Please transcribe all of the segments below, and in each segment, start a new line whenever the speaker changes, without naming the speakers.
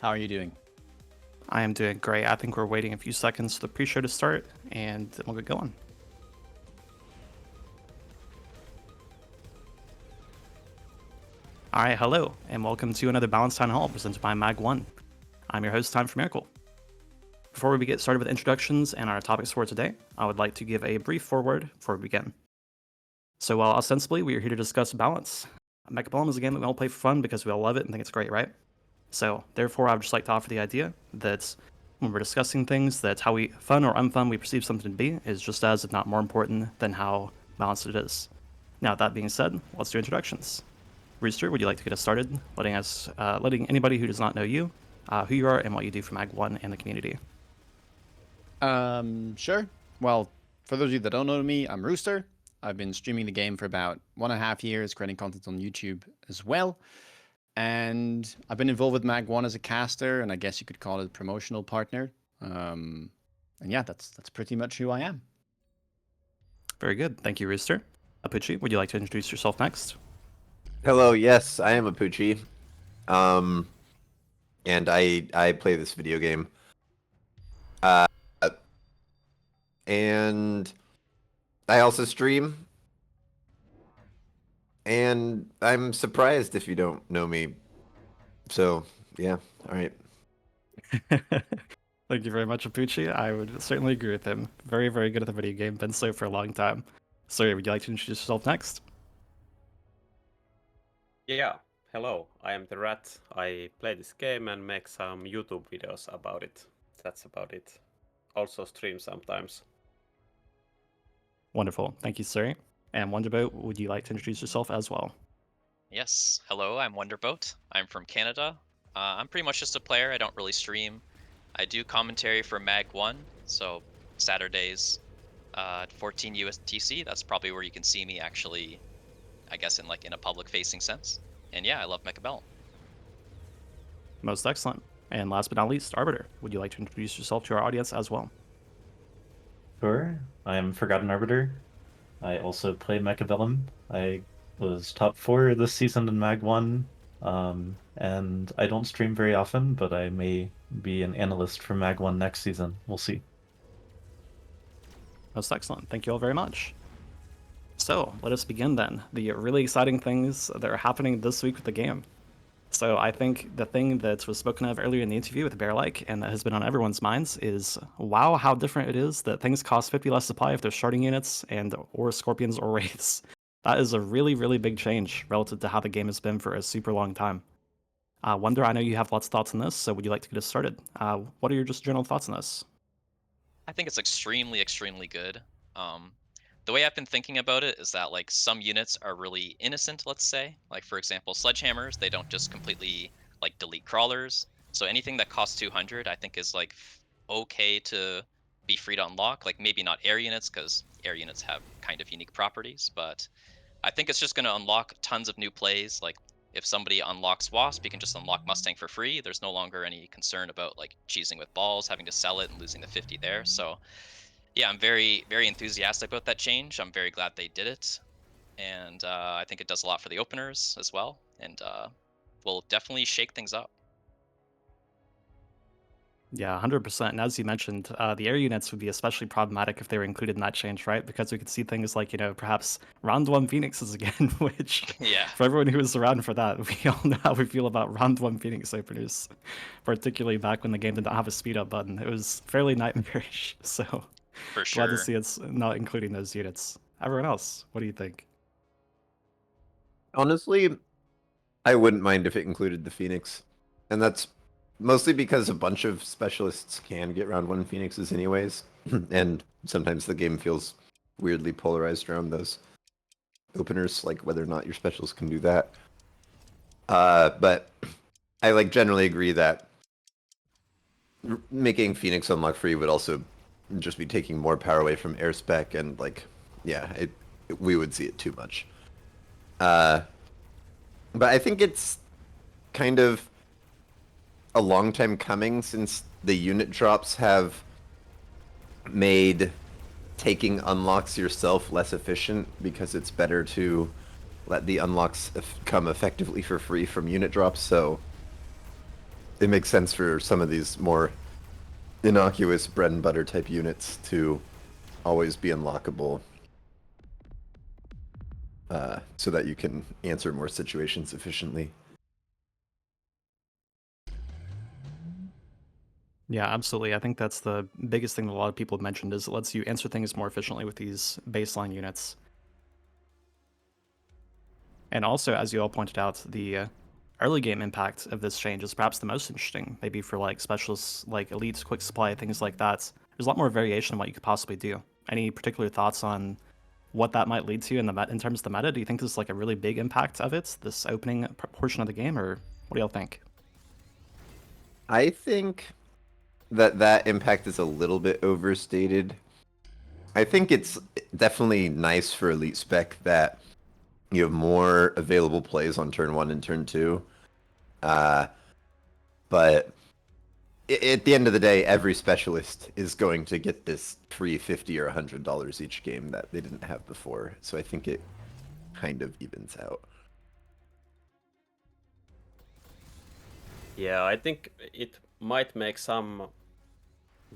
How are you doing?
I am doing great. I think we're waiting a few seconds for the pre-show to start, and then we'll get going. All right, hello, and welcome to another Balanced Townhall presented by MAG1. I'm your host, Time for Miracle. Before we get started with introductions and our topics for today, I would like to give a brief foreword before we begin. So while ostensibly we are here to discuss balance, MAG1 is a game that we all play for fun because we all love it and think it's great, right? So therefore, I would just like to offer the idea that when we're discussing things, that how fun or unfun we perceive something to be is just as, if not more important, than how balanced it is. Now, that being said, let's do introductions. Rooster, would you like to get us started, letting anybody who does not know you, who you are, and what you do for MAG1 and the community?
Sure. Well, for those of you that don't know me, I'm Rooster. I've been streaming the game for about 1.5 years, creating content on YouTube as well. And I've been involved with MAG1 as a caster, and I guess you could call it a promotional partner. And yeah, that's pretty much who I am.
Very good. Thank you, Rooster. Apuchi, would you like to introduce yourself next?
Hello, yes, I am Apuchi. And I play this video game. And I also stream. And I'm surprised if you don't know me. So, yeah, all right.
Thank you very much, Apuchi. I would certainly agree with him. Very, very good at the video game. Been so for a long time. Sorry, would you like to introduce yourself next?
Yeah, hello, I am the Rat. I play this game and make some YouTube videos about it. That's about it. Also stream sometimes.
Wonderful. Thank you, sir. And Wonderboat, would you like to introduce yourself as well?
Yes, hello, I'm Wonderboat. I'm from Canada. I'm pretty much just a player. I don't really stream. I do commentary for MAG1, so Saturdays at 14 USTC. That's probably where you can see me actually, I guess, in a public-facing sense. And yeah, I love Mechabell.
Most excellent. And last but not least, Arbiter, would you like to introduce yourself to our audience as well?
Sure. I am Forgotten Arbiter. I also play Mechabellum. I was top 4 this season in MAG1, and I don't stream very often, but I may be an analyst for MAG1 next season. We'll see.
Most excellent. Thank you all very much. So let us begin then. The really exciting things that are happening this week with the game. So I think the thing that was spoken of earlier in the interview with Bear-like and that has been on everyone's minds is, wow, how different it is that things cost 50 less supply if they're sharding units and or scorpions or wraiths. That is a really, really big change relative to how the game has been for a super long time. Wonder, I know you have lots of thoughts on this, so would you like to get us started? What are your just general thoughts on this?
I think it's extremely, extremely good. The way I've been thinking about it is that like some units are really innocent, let's say. Like for example, sledgehammers, they don't just completely like delete crawlers. So anything that costs 200, I think is like okay to be free to unlock. Like maybe not air units, because air units have kind of unique properties, but I think it's just going to unlock tons of new plays. Like if somebody unlocks Wasp, you can just unlock Mustang for free. There's no longer any concern about like cheesing with balls, having to sell it and losing the 50 there. So yeah, I'm very, very enthusiastic about that change. I'm very glad they did it. And I think it does a lot for the openers as well. And will definitely shake things up.
Yeah, 100%. And as you mentioned, the air units would be especially problematic if they were included in that change, right? Because we could see things like, perhaps round 1 Phoenixes again, which,
Yeah.
for everyone who was around for that, we all know how we feel about round 1 Phoenix openers, particularly back when the game did not have a speed up button. It was fairly nightmarish, so
For
glad to
sure.
see it's not including those units. Everyone else, what do you think?
Honestly, I wouldn't mind if it included the Phoenix. And that's mostly because a bunch of specialists can get round 1 Phoenixes anyways. And sometimes the game feels weirdly polarized around those openers, like whether or not your specialists can do that. But I like generally agree that making Phoenix unlock free would also just be taking more power away from air spec, and like, yeah, we would see it too much. But I think it's kind of a long time coming, since the unit drops have made taking unlocks yourself less efficient, because it's better to let the unlocks come effectively for free from unit drops. So it makes sense for some of these more innocuous bread and butter type units to always be unlockable, so that you can answer more situations efficiently.
Yeah, absolutely. I think that's the biggest thing that a lot of people have mentioned is it lets you answer things more efficiently with these baseline units. And also, as you all pointed out, the early game impact of this change is perhaps the most interesting. Maybe for like specialists, like elites, quick supply, things like that. There's a lot more variation in what you could possibly do. Any particular thoughts on what that might lead to in the in terms of the meta? Do you think this is like a really big impact of it, this opening portion of the game, or what do y'all think?
I think that impact is a little bit overstated. I think it's definitely nice for elite spec that you have more available plays on turn 1 and turn 2. But at the end of the day, every specialist is going to get this free $50 or $100 each game that they didn't have before. So I think it kind of evens out.
Yeah, I think it might make some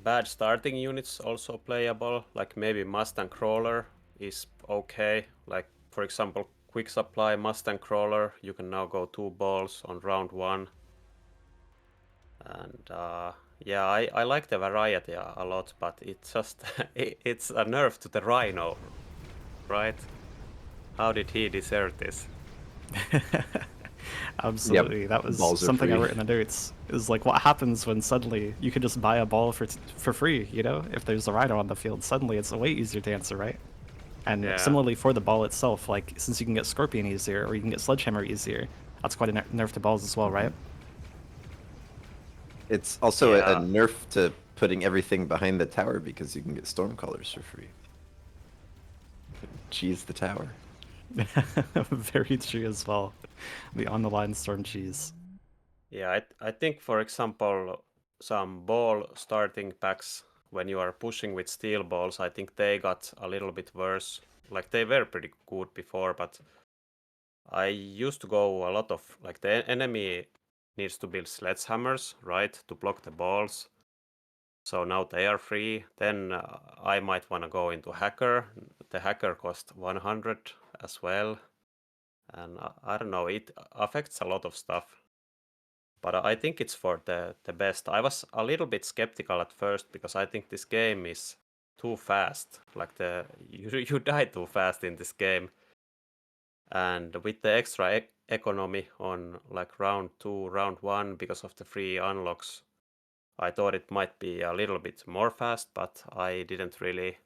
bad starting units also playable. Like maybe Mustang Crawler is okay. Like for example, Quick Supply Mustang Crawler, you can now go 2 balls on round 1. And yeah, I like the variety a lot, but it's just it's a nerf to the Rhino, right? How did he deserve this?
Absolutely, that was
balls are
something I
free.
wrote in the notes. It was like, what happens when suddenly you could just buy a ball for free? You know, if there's a rhino on the field, suddenly it's way easier to answer, right? And
Yeah.
similarly for the ball itself, like since you can get Scorpion easier or you can get Sledgehammer easier, that's quite a nerf to balls as well, right?
It's also a
Yeah.
nerf to putting everything behind the tower because you can get Stormcallers for free. Cheese the tower.
Very true as well. The on the line storm cheese.
Yeah, I think for example, some ball starting packs when you are pushing with steel balls, I think they got a little bit worse. Like they were pretty good before, but I used to go a lot of like the enemy needs to build sledgehammers, right, to block the balls. So now they are free. Then I might want to go into hacker. The hacker cost 100 as well, and I don't know. It affects a lot of stuff. But I think it's for the best. I was a little bit skeptical at first because I think this game is too fast. Like you die too fast in this game. And with the extra economy on like round 2, round 1 because of the free unlocks, I thought it might be a little bit more fast, but I didn't really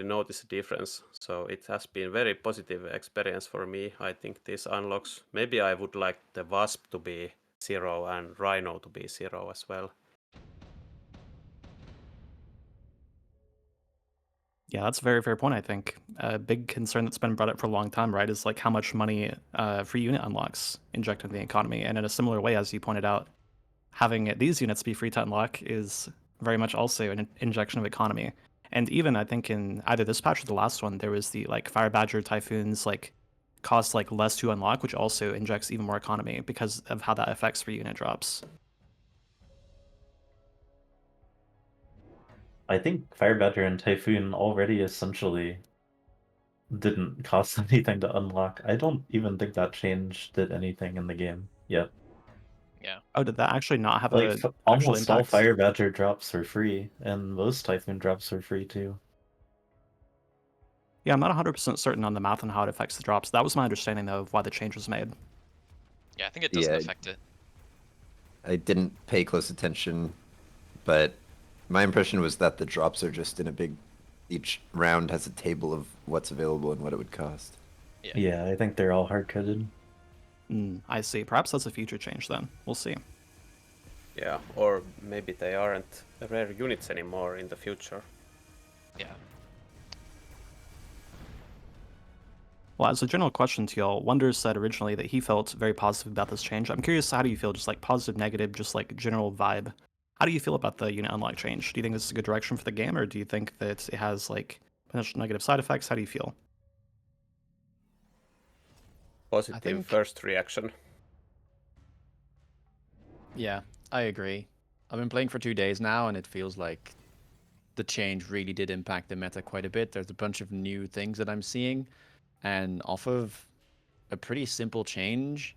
notice a difference. So it has been very positive experience for me. I think this unlocks. Maybe I would like the Wasp to be 0 and Rhino to be 0 as well.
Yeah, that's a very fair point, I think. A big concern that's been brought up for a long time, right, is like how much money free unit unlocks inject into the economy. And in a similar way, as you pointed out, having these units be free to unlock is very much also an injection of economy. And even I think in either this patch or the last one, there was the like Fire Badger Typhoons like cost like less to unlock, which also injects even more economy because of how that affects free unit drops.
I think Fire Badger and Typhoon already essentially didn't cost anything to unlock. I don't even think that change did anything in the game yet.
Yeah.
Oh, did that actually not have
Like
a actual
almost all
impact?
Fire Badger drops are free, and most Typhoon drops are free too.
Yeah, I'm not 100% certain on the math and how it affects the drops. That was my understanding, though, of why the change was made.
Yeah, I think it doesn't
Yeah.
affect it.
I didn't pay close attention, but my impression was that the drops are just in a big. Each round has a table of what's available and what it would cost.
Yeah.
Yeah, I think they're all hard-coded.
I see. Perhaps that's a future change, then. We'll see.
Yeah, or maybe they aren't rare units anymore in the future.
Yeah.
Well, as a general question to y'all, Wonder said originally that he felt very positive about this change. I'm curious, how do you feel? Just like positive, negative, just like general vibe. How do you feel about the unit unlock change? Do you think this is a good direction for the game, or do you think that it has like potential negative side effects? How do you feel?
Positive
think-
first reaction.
Yeah, I agree. I've been playing for 2 days now, and it feels like the change really did impact the meta quite a bit. There's a bunch of new things that I'm seeing, and off of a pretty simple change,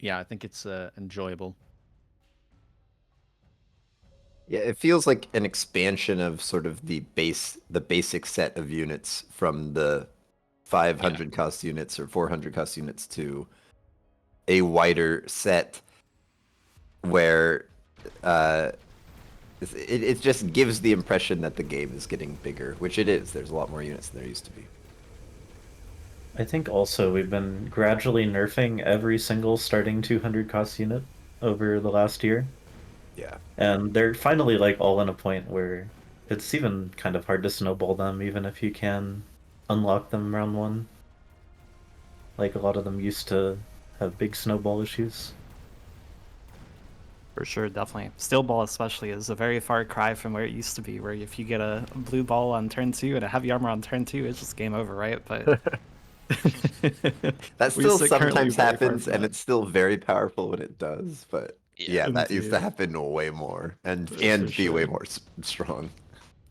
yeah, I think it's enjoyable.
Yeah, it feels like an expansion of sort of the basic set of units from the 500 cost units or 400 cost units to a wider set where it just gives the impression that the game is getting bigger, which it is. There's a lot more units than there used to be.
I think also we've been gradually nerfing every single starting 200 cost unit over the last year.
Yeah.
And they're finally like all in a point where it's even kind of hard to snowball them, even if you can unlock them round one. Like a lot of them used to have big snowball issues.
For sure, definitely. Steel ball especially is a very far cry from where it used to be, where if you get a blue ball on turn 2 and a heavy armor on turn 2, it's just game over, right? But
That
we
still
sit currently
sometimes
very far
happens,
from
and
that.
it's still very powerful when it does. But
Yeah.
yeah, that used to
Indeed.
happen way more, and
For
be way
sure.
more strong.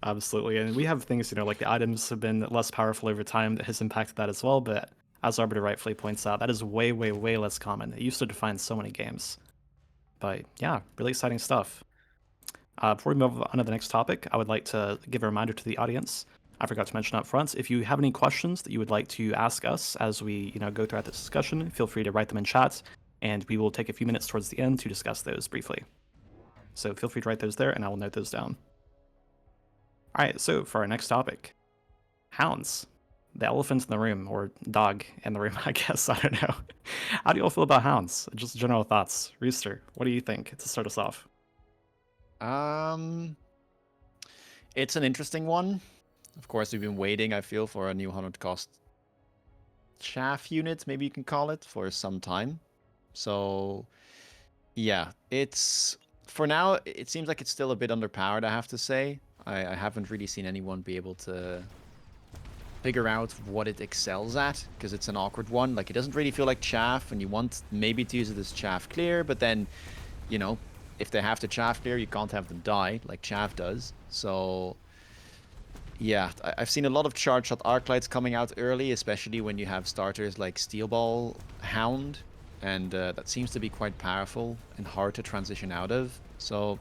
Absolutely. And we have things, like the items have been less powerful over time that has impacted that as well. But as Arbiter rightfully points out, that is way, way, way less common. It used to define so many games. But yeah, really exciting stuff. Before we move on to the next topic, I would like to give a reminder to the audience. I forgot to mention up front, if you have any questions that you would like to ask us as we go throughout this discussion, feel free to write them in chat, and we will take a few minutes towards the end to discuss those briefly. So feel free to write those there, and I will note those down. All right, so for our next topic, hounds. The elephant in the room, or dog in the room, I guess. I don't know. How do you all feel about hounds? Just general thoughts. Rooster, what do you think to start us off?
It's an interesting one. Of course, we've been waiting, I feel, for a new 100 cost chaff unit, maybe you can call it, for some time. So, yeah, it's for now. It seems like it's still a bit underpowered, I have to say. I haven't really seen anyone be able to figure out what it excels at, because it's an awkward one. Like, it doesn't really feel like chaff, and you want maybe to use it as chaff clear, but then, if they have to chaff clear, you can't have them die like chaff does. So yeah, I've seen a lot of charge shot arc lights coming out early, especially when you have starters like Steel Ball Hound, and that seems to be quite powerful and hard to transition out of. So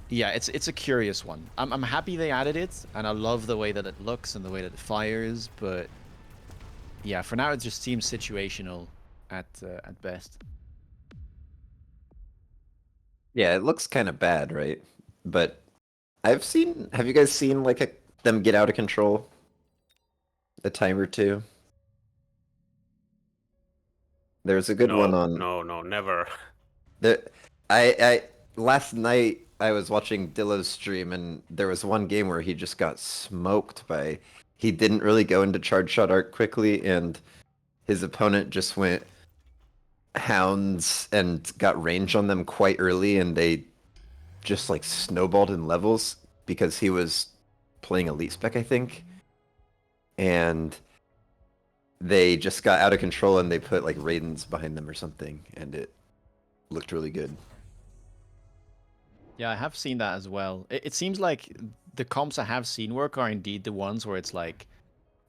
yeah, it's a curious one. I'm happy they added it, and I love the way that it looks and the way that it fires, but yeah, for now it just seems situational at best.
Yeah, it looks kind of bad, right? But have you guys seen like them get out of control a time or two? There's a good one on
No, never.
the I last night I was watching Dillo's stream, and there was one game where he just got smoked by he didn't really go into charge shot arc quickly, and his opponent just went hounds and got range on them quite early, and they just like snowballed in levels because he was playing elite spec, I think, and they just got out of control, and they put like Raidens behind them or something, and it looked really good.
Yeah, I have seen that as well. It seems like the comps I have seen work are indeed the ones where it's like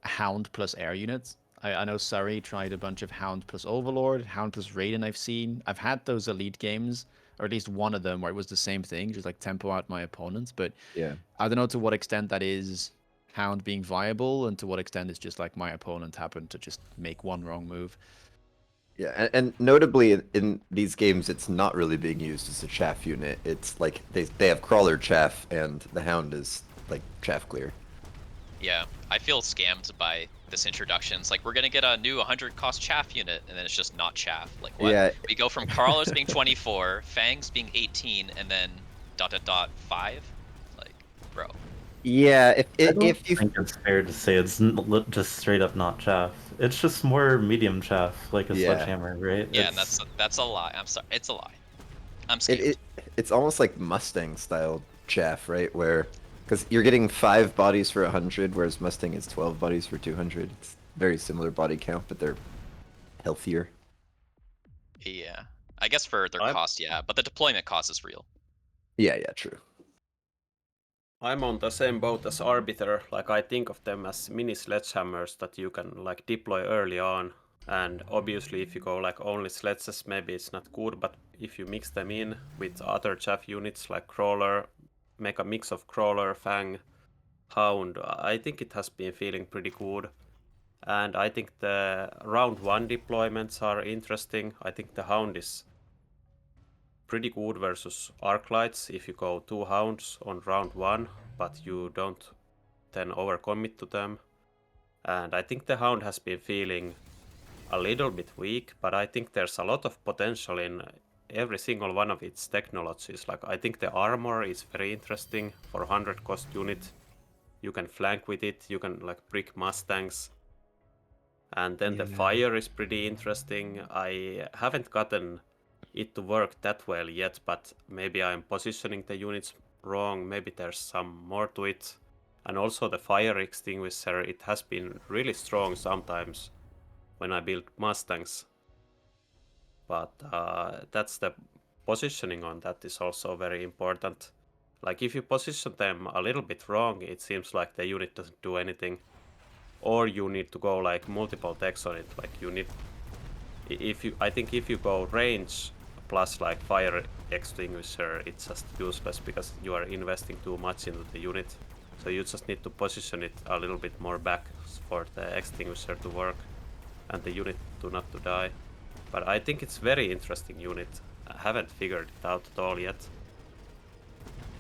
Hound plus air units. I know Surrey tried a bunch of Hound plus Overlord, Hound plus Raiden I've seen. I've had those elite games, or at least one of them, where it was the same thing, just like tempo out my opponents. But
Yeah.
I don't know to what extent that is Hound being viable, and to what extent it's just like my opponent happened to just make one wrong move.
Yeah, and notably in these games, it's not really being used as a chaff unit. It's like they have crawler chaff, and the hound is like chaff clear.
Yeah, I feel scammed by this introduction. It's like, we're gonna get a new 100 cost chaff unit, and then it's just not chaff. Like, what?
Yeah.
We go from Carlos being 24, Fangs being 18, and then ... 5? Like, bro.
Yeah,
I don't
if you
think it's fair to say it's just straight up not chaff. It's just more medium chaff, like a
Yeah.
sledgehammer, right?
Yeah, and that's a lie. I'm sorry, it's a lie. I'm
it,
scared.
it's almost like Mustang style chaff, right? Where because you're getting 5 bodies for 100, whereas Mustang is 12 bodies for 200. It's very similar body count, but they're healthier.
Yeah. I guess for their
I'm-
cost, yeah, but the deployment cost is real.
Yeah, true.
I'm on the same boat as Arbiter. Like I think of them as mini sledgehammers that you can like deploy early on. And obviously, if you go like only sledges, maybe it's not good. But if you mix them in with other chaff units like Crawler, make a mix of Crawler, Fang, Hound, I think it has been feeling pretty good. And I think the round 1 deployments are interesting. I think the Hound is pretty good versus Arclights if you go 2 Hounds on round 1, but you don't then overcommit to them. And I think the Hound has been feeling a little bit weak, but I think there's a lot of potential in every single one of its technologies. Like I think the armor is very interesting for 100 cost unit. You can flank with it, you can like brick Mustangs. And then the fire is pretty interesting. I haven't gotten it to work that well yet, but maybe I'm positioning the units wrong, maybe there's some more to it. And also the fire extinguisher, it has been really strong sometimes when I build Mustangs. But that's the positioning on that is also very important. Like if you position them a little bit wrong, it seems like the unit doesn't do anything. Or you need to go like multiple techs on it. Like you need, I think if you go range plus like fire extinguisher, it's just useless because you are investing too much into the unit. So you just need to position it a little bit more back for the extinguisher to work and the unit to not to die. But I think it's very interesting unit. I haven't figured it out at all yet.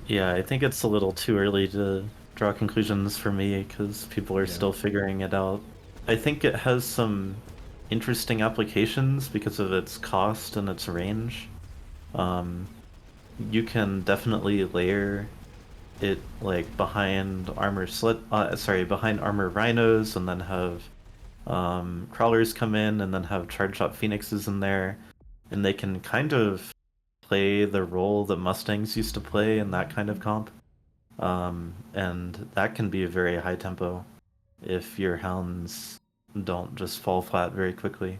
Yeah, I think it's a little too early to draw conclusions for me because people are still figuring it out. I think it has some interesting applications because of its cost and its range. You can definitely layer it like behind behind armor rhinos, and then have crawlers come in, and then have charge shot phoenixes in there, and they can kind of play the role that Mustangs used to play in that kind of comp. And that can be very high tempo if your hounds don't just fall flat very quickly.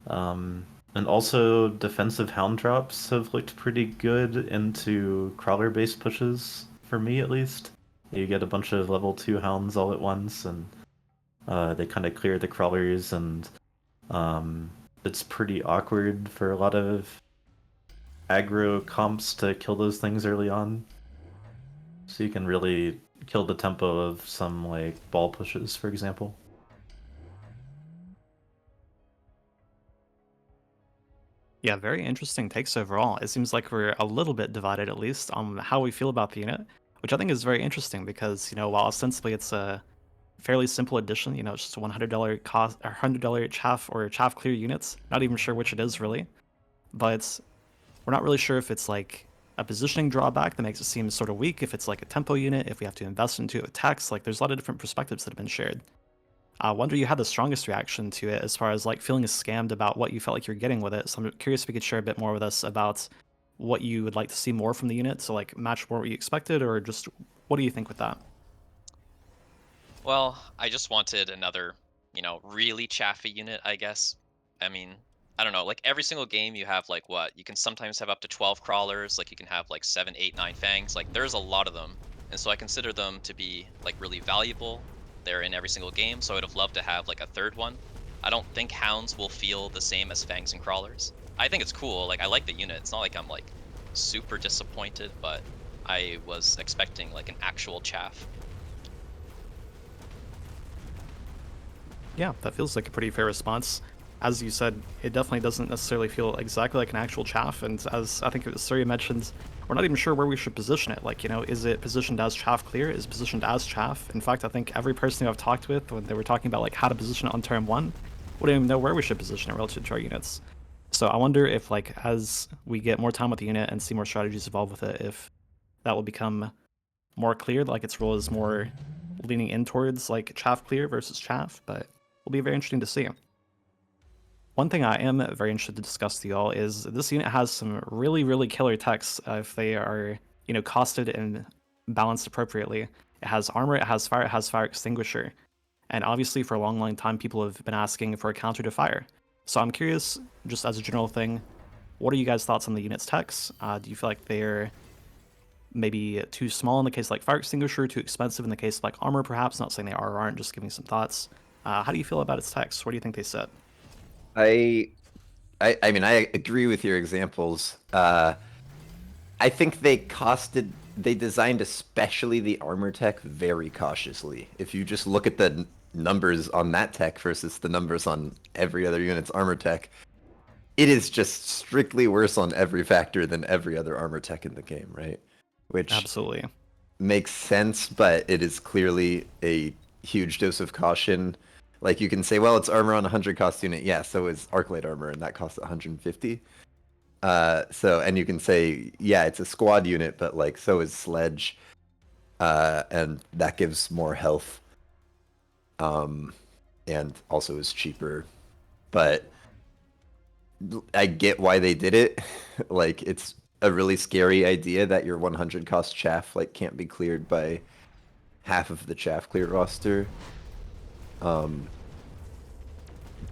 And also defensive hound drops have looked pretty good into crawler based pushes, for me at least. You get a bunch of level 2 hounds all at once, and they kind of clear the crawlers, and it's pretty awkward for a lot of aggro comps to kill those things early on. So you can really kill the tempo of some like ball pushes, for example.
Yeah, very interesting takes overall. It seems like we're a little bit divided, at least, on how we feel about the unit, which I think is very interesting because, while ostensibly it's a fairly simple addition, it's just a $100 cost or $100 chaff or chaff clear units. Not even sure which it is really, but we're not really sure if it's like a positioning drawback that makes it seem sort of weak, if it's like a tempo unit, if we have to invest into attacks. Like there's a lot of different perspectives that have been shared. I wonder you had the strongest reaction to it as far as like feeling scammed about what you felt like you're getting with it. So I'm curious if you could share a bit more with us about what you would like to see more from the unit, so like match more what you expected, or just what do you think with that?
Well, I just wanted another, really chaffy unit, I guess. I mean, I don't know, like every single game you have like what? You can sometimes have up to 12 crawlers, like you can have like 7, 8, 9 fangs. Like there's a lot of them. And so I consider them to be like really valuable. They're in every single game, so I'd have loved to have like a third one. I don't think hounds will feel the same as fangs and crawlers. I think it's cool, like I like the unit. It's not like I'm like super disappointed, but I was expecting like an actual chaff.
Yeah, that feels like a pretty fair response. As you said, it definitely doesn't necessarily feel exactly like an actual chaff, and as I think it was Surya mentioned, we're not even sure where we should position it. Like, is it positioned as chaff clear? Is it positioned as chaff? In fact, I think every person who I've talked with, when they were talking about like how to position it on turn 1, wouldn't even know where we should position it relative to our units. So I wonder if like as we get more time with the unit and see more strategies evolve with it, if that will become more clear, like its role is more leaning in towards like chaff clear versus chaff, but will be very interesting to see. One thing I am very interested to discuss with y'all is this unit has some really, really killer techs if they are, costed and balanced appropriately. It has armor, it has fire extinguisher. And obviously for a long time, people have been asking for a counter to fire. So I'm curious, just as a general thing, What are you guys' thoughts on the unit's techs? Do you feel like they're maybe too small in the case of like fire extinguisher, too expensive in the case of like armor, perhaps? Not saying they are or aren't, just giving some thoughts. How do you feel about its techs? Where do you think they sit?
I mean, I agree with your examples. I think they designed especially the armor tech very cautiously. If you just look at the numbers on that tech versus the numbers on every other unit's armor tech, it is just strictly worse on every factor than every other armor tech in the game, right? Which
Absolutely.
makes sense, but it is clearly a huge dose of caution. Like you can say, well, it's armor on a 100 cost unit. Yeah, so is Arclight armor, and that costs 150. And you can say, yeah, it's a squad unit, but like so is Sledge, and that gives more health, and also is cheaper. But I get why they did it. Like it's a really scary idea that your 100 cost chaff like can't be cleared by half of the chaff clear roster.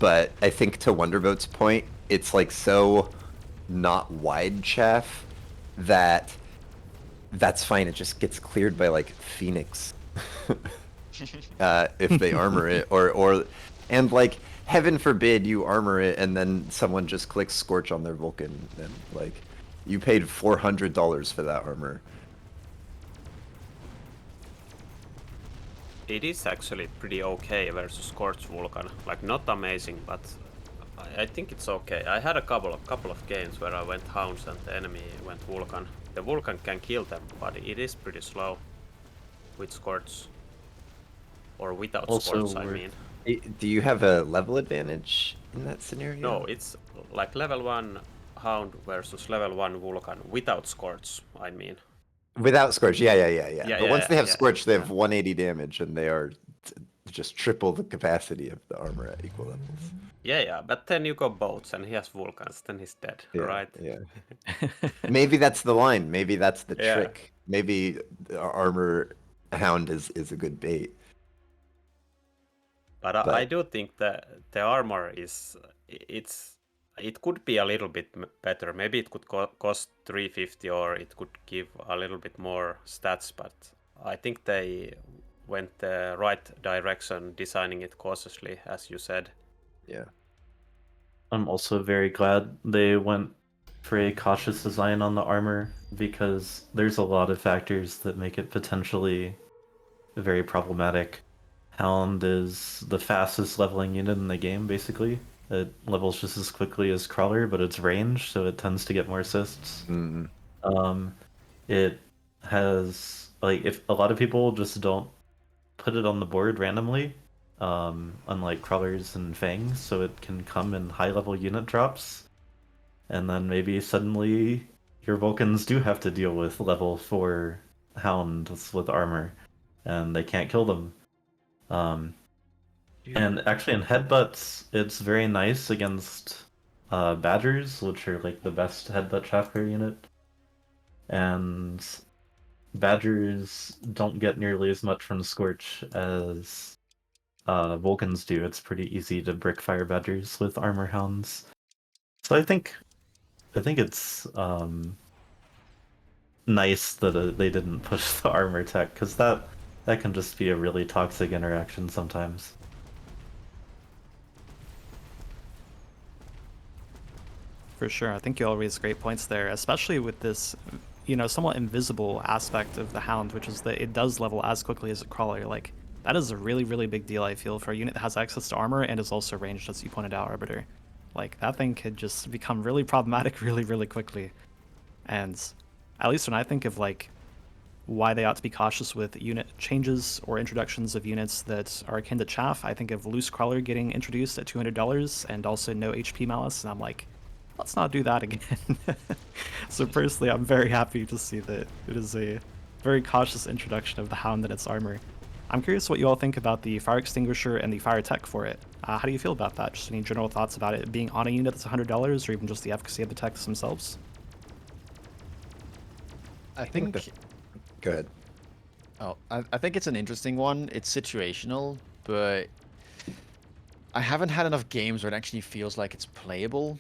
But I think to Wonderboat's point, it's like so not wide chaff that that's fine. It just gets cleared by like Phoenix if they armor it, and like heaven forbid you armor it and then someone just clicks Scorch on their Vulcan, and like you paid $400 for that armor.
It is actually pretty okay versus Scorch Vulcan. Like not amazing, but I think it's okay. I had a couple of games where I went Hounds and the enemy went Vulcan. The Vulcan can kill them, but it is pretty slow with Scorch. Or without
Also,
Scorch, I mean.
Do you have a level advantage in that scenario?
No, it's like level 1 Hound versus level 1 Vulcan without Scorch, I mean.
Without Scorch, yeah.
Yeah,
But once they have
yeah,
Scorch, they have 180 damage, and they are just triple the capacity of the armor at equal levels.
Yeah, but then you go boats and he has Vulcans, then he's dead,
Yeah,
right?
Yeah. Maybe that's the line. Maybe that's the
Yeah.
trick. Maybe armor Hound is a good bait.
But I do think that the armor is it could be a little bit better. Maybe it could cost 350 or it could give a little bit more stats, but I think they went the right direction designing it cautiously, as you said.
Yeah.
I'm also very glad they went for a cautious design on the armor, because there's a lot of factors that make it potentially very problematic. Hound is the fastest leveling unit in the game, basically. It levels just as quickly as Crawler, but it's range, so it tends to get more assists. It has, like, if a lot of people just don't put it on the board randomly, unlike Crawlers and Fangs, so it can come in high-level unit drops, and then maybe suddenly your Vulcans do have to deal with level 4 Hounds with armor, and they can't kill them. And actually in Headbutts, it's very nice against Badgers, which are like the best Headbutt Chaffler unit. And Badgers don't get nearly as much from Scorch as Vulcans do. It's pretty easy to brick fire Badgers with Armor Hounds. So I think it's nice that they didn't push the armor tech, because that can just be a really toxic interaction sometimes.
For sure. I think you all raised great points there, especially with this, somewhat invisible aspect of the Hound, which is that it does level as quickly as a Crawler. Like, that is a really, really big deal, I feel, for a unit that has access to armor and is also ranged, as you pointed out, Arbiter. Like, that thing could just become really problematic really, really quickly. And at least when I think of, like, why they ought to be cautious with unit changes or introductions of units that are akin to Chaff, I think of Loose Crawler getting introduced at $200 and also no HP Malice, and I'm like, let's not do that again. So personally, I'm very happy to see that it is a very cautious introduction of the Hound and its armor. I'm curious what you all think about the fire extinguisher and the fire tech for it. How do you feel about that? Just any general thoughts about it being on a unit that's $100, or even just the efficacy of the techs themselves?
I think.
Go ahead.
Oh, I think it's an interesting one. It's situational, but I haven't had enough games where it actually feels like it's playable.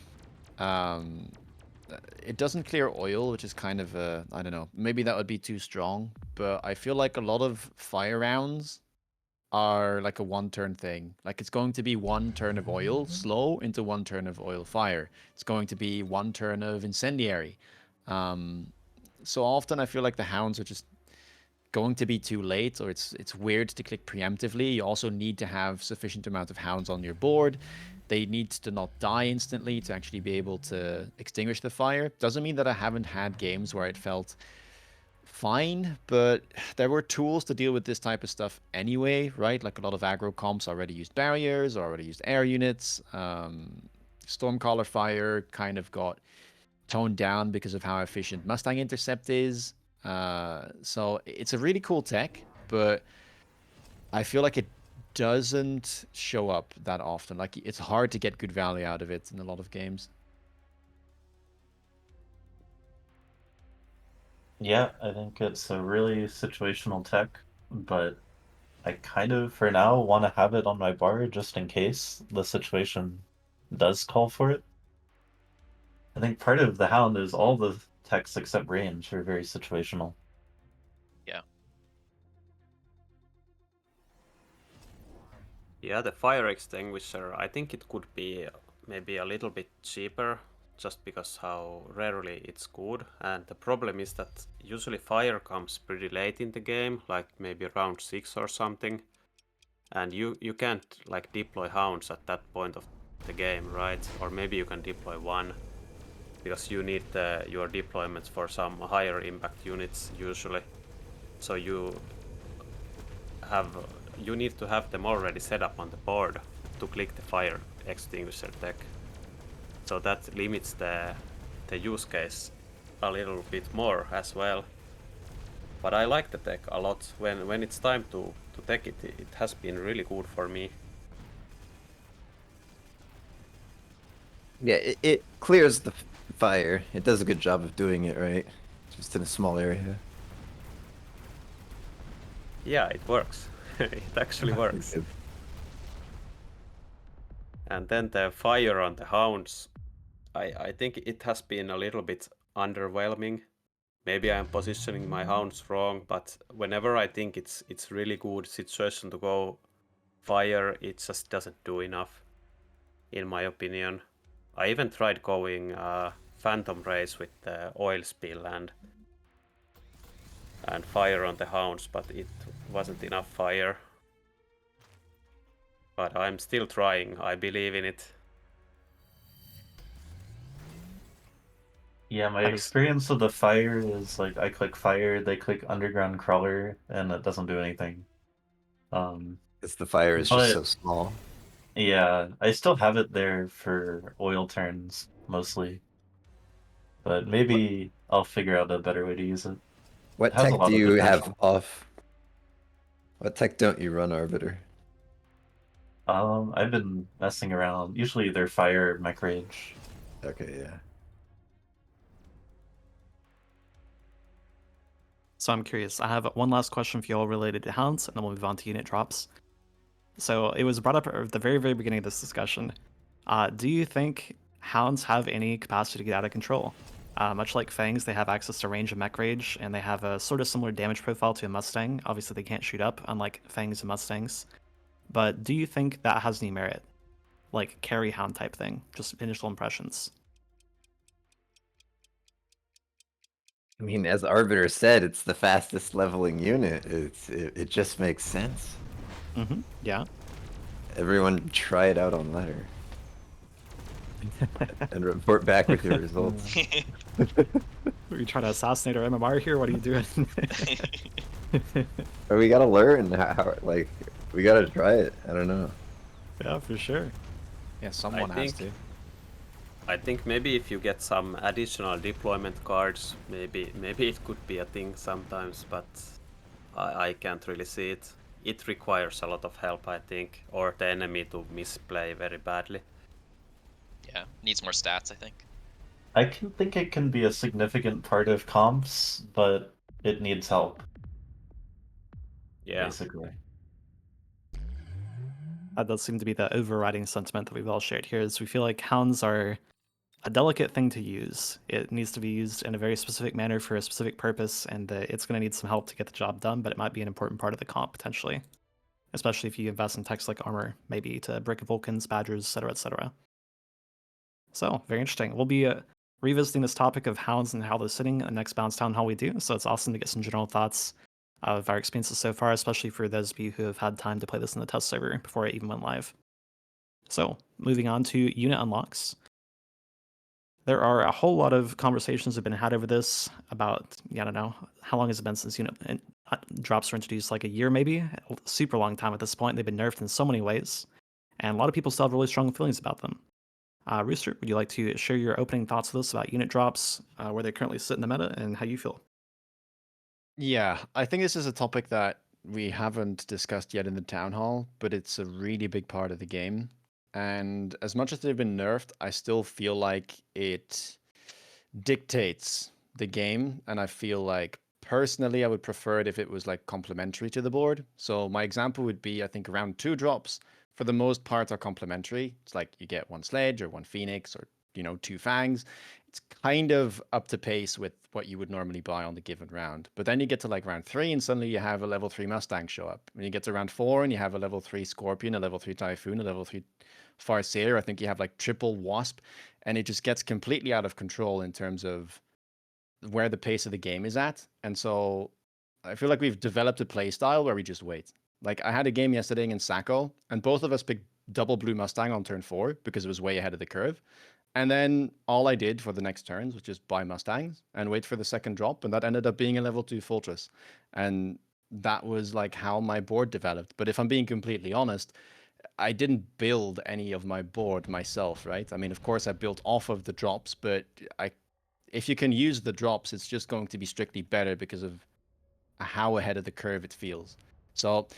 it doesn't clear oil, which is kind of I don't know. Maybe that would be too strong, but I feel like a lot of fire rounds are like a one-turn thing. Like it's going to be one turn of oil slow into one turn of oil fire. It's going to be one turn of incendiary. So often I feel like the hounds are just going to be too late, or it's weird to click preemptively. You also need to have sufficient amount of hounds on your board. They need to not die instantly to actually be able to extinguish the fire. Doesn't mean that I haven't had games where it felt fine, but there were tools to deal with this type of stuff anyway, right? Like a lot of aggro comps already used barriers, or already used air units. Stormcaller fire kind of got toned down because of how efficient Mustang Intercept is. So it's a really cool tech, but I feel like it doesn't show up that often. Like it's hard to get good value out of it in a lot of games.
Yeah, I think it's a really situational tech, but I kind of, for now, want to have it on my bar just in case the situation does call for it. I think part of the Hound is all the techs except range are very situational.
Yeah.
Yeah, the fire extinguisher, I think it could be maybe a little bit cheaper just because how rarely it's good. And the problem is that usually fire comes pretty late in the game, like maybe round 6 or something. And you can't like deploy hounds at that point of the game, right? Or maybe you can deploy one because you need your deployments for some higher impact units usually. So you need to have them already set up on the board to click the fire extinguisher tech. So that limits the use case a little bit more as well. But I like the tech a lot. When it's time to tech it, it has been really good for me.
Yeah, it clears the fire. It does a good job of doing it, right? Just in a small area.
Yeah, it works. It actually works.
Good.
And then the fire on the hounds, I think it has been a little bit underwhelming. Maybe I'm positioning my hounds wrong, but whenever I think it's really good situation to go fire, it just doesn't do enough, in my opinion. I even tried going Phantom Race with the oil spill and fire on the hounds, but it wasn't enough fire. But I'm still trying. I believe in it.
Yeah, my experience with the fire is like I click fire, they click underground crawler, and it doesn't do anything.
Because the fire is just so small.
Yeah, I still have it there for oil turns mostly, but maybe I'll figure out a better way to use it.
What
It has a
tech
lot
do
of
you have
potential.
off? What tech don't you run, Arbiter?
I've been messing around. Usually they're fire mech rage.
Okay, yeah.
So I'm curious. I have one last question for you all related to hounds, and then we'll move on to unit drops. So it was brought up at the very, very beginning of this discussion. Do you think hounds have any capacity to get out of control? Much like fangs, they have access to range and mech rage, and they have a sort of similar damage profile to a Mustang. Obviously, they can't shoot up, unlike fangs and Mustangs. But do you think that has any merit? Like carry hound type thing? Just initial impressions.
I mean, as Arbiter said, it's the fastest leveling unit. It just makes sense.
Mm-hmm. Yeah.
Everyone try it out on ladder. And report back with your results.
Are you trying to assassinate our MMR here? What are you doing?
But we gotta learn how, like, we gotta try it. I don't know.
Yeah, for sure.
Yeah, someone has to.
I think maybe if you get some additional deployment cards, maybe it could be a thing sometimes, but I can't really see it. It requires a lot of help, I think, or the enemy to misplay very badly.
Yeah, needs more stats, I think.
I can think it can be a significant part of comps, but it needs help.
Yeah.
Basically.
That does seem to be the overriding sentiment that we've all shared here. Is we feel like hounds are a delicate thing to use. It needs to be used in a very specific manner for a specific purpose, and it's going to need some help to get the job done, but it might be an important part of the comp potentially, especially if you invest in techs like armor, maybe to brick Vulcans, Badgers, etc., etc. So, very interesting. We'll be revisiting this topic of hounds and how they're sitting in the next Balanced Town Hall we do, so it's awesome to get some general thoughts of our experiences so far, especially for those of you who have had time to play this in the test server before it even went live. So, moving on to unit unlocks. There are a whole lot of conversations have been had over this about, I don't know, how long has it been since unit drops were introduced? Like a year maybe? A super long time at this point. They've been nerfed in so many ways, and a lot of people still have really strong feelings about them. Rooster, would you like to share your opening thoughts with us about unit drops, where they currently sit in the meta, and how you feel?
Yeah, I think this is a topic that we haven't discussed yet in the town hall, but it's a really big part of the game. And as much as they've been nerfed, I still feel like it dictates the game. And I feel like personally, I would prefer it if it was like complementary to the board. So my example would be, I think around 2 drops, for the most part, are complementary. It's like you get 1 sledge or 1 phoenix or, 2 fangs. It's kind of up to pace with what you would normally buy on the given round. But then you get to like round 3 and suddenly you have a level 3 Mustang show up. When you get to round 4 and you have a level 3 Scorpion, a level 3 Typhoon, a level 3 Farseer. I think you have like triple Wasp, and it just gets completely out of control in terms of where the pace of the game is at. And so I feel like we've developed a play style where we just wait. Like I had a game yesterday in Sacco, and both of us picked double blue Mustang on turn 4 because it was way ahead of the curve. And then all I did for the next turns was just buy Mustangs and wait for the second drop, and that ended up being a level 2 Fortress. And that was like how my board developed. But if I'm being completely honest, I didn't build any of my board myself, right? I mean, of course, I built off of the drops, but if you can use the drops, it's just going to be strictly better because of how ahead of the curve it feels. So